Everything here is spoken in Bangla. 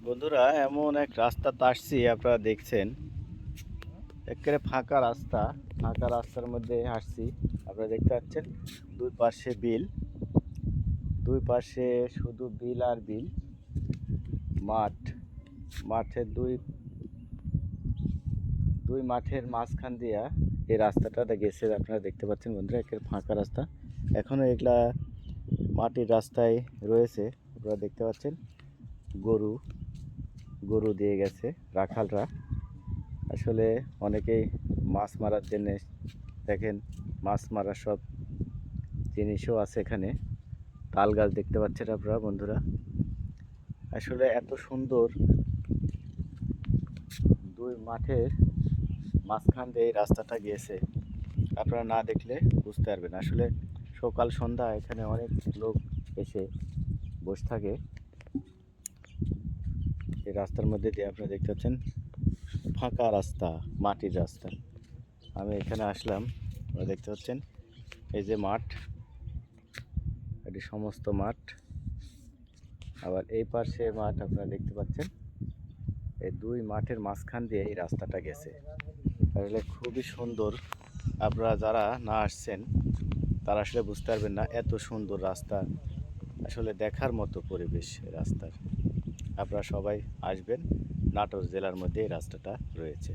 বন্ধুরা, এমন এক রাস্তাতে আসছি, আপনারা দেখছেন একেবারে ফাঁকা রাস্তা। ফাঁকা রাস্তার মধ্যে আসছি, আপনারা দেখতে পাচ্ছেন দুই পাশে বিল, দুই পাশে শুধু বিল আর বিল। মাঠ, মাঠের দুই দুই মাঠের মাঝখান দিয়া এই রাস্তাটা গেছে। আপনারা দেখতে পাচ্ছেন বন্ধুরা, একেবারে ফাঁকা রাস্তা। এখনো এগুলা মাটির রাস্তায় রয়েছে। আপনারা দেখতে পাচ্ছেন গরু গরু দিয়ে গেছে রাখালরা। আসলে অনেকেই মাছ মারার জন্য দেখেন, মাছ মারার সব জিনিসও আছে এখানে। তাল গাছ দেখতে পাচ্ছেন আপনারা বন্ধুরা। আসলে এত সুন্দর দুই মাঠের মাঝখান দিয়ে এই রাস্তাটা গিয়েছে, আপনারা না দেখলে বুঝতে পারবেন। আসলে সকাল সন্ধ্যা এখানে অনেক লোক এসে বসে থাকে এই রাস্তার মধ্যে দিয়ে। আপনারা দেখতে পাচ্ছেন ফাঁকা রাস্তা, মাটির রাস্তা। আমি এখানে আসলাম, আপনারা দেখতে পাচ্ছেন এই যে মাঠ, এটি সমস্ত মাঠ। আবার এই পাশে মাঠ আপনারা দেখতে পাচ্ছেন। এই দুই মাঠের মাঝখান দিয়ে এই রাস্তাটা গেছে। আসলে খুবই সুন্দর। আপনারা যারা না আসছেন তারা আসলে বুঝতে পারবেন না, এত সুন্দর রাস্তা। আসলে দেখার মতো পরিবেশ এই রাস্তার। আপনারা সবাই আসবেন, নাটোর জেলার মধ্যে এই রাস্তাটা রয়েছে।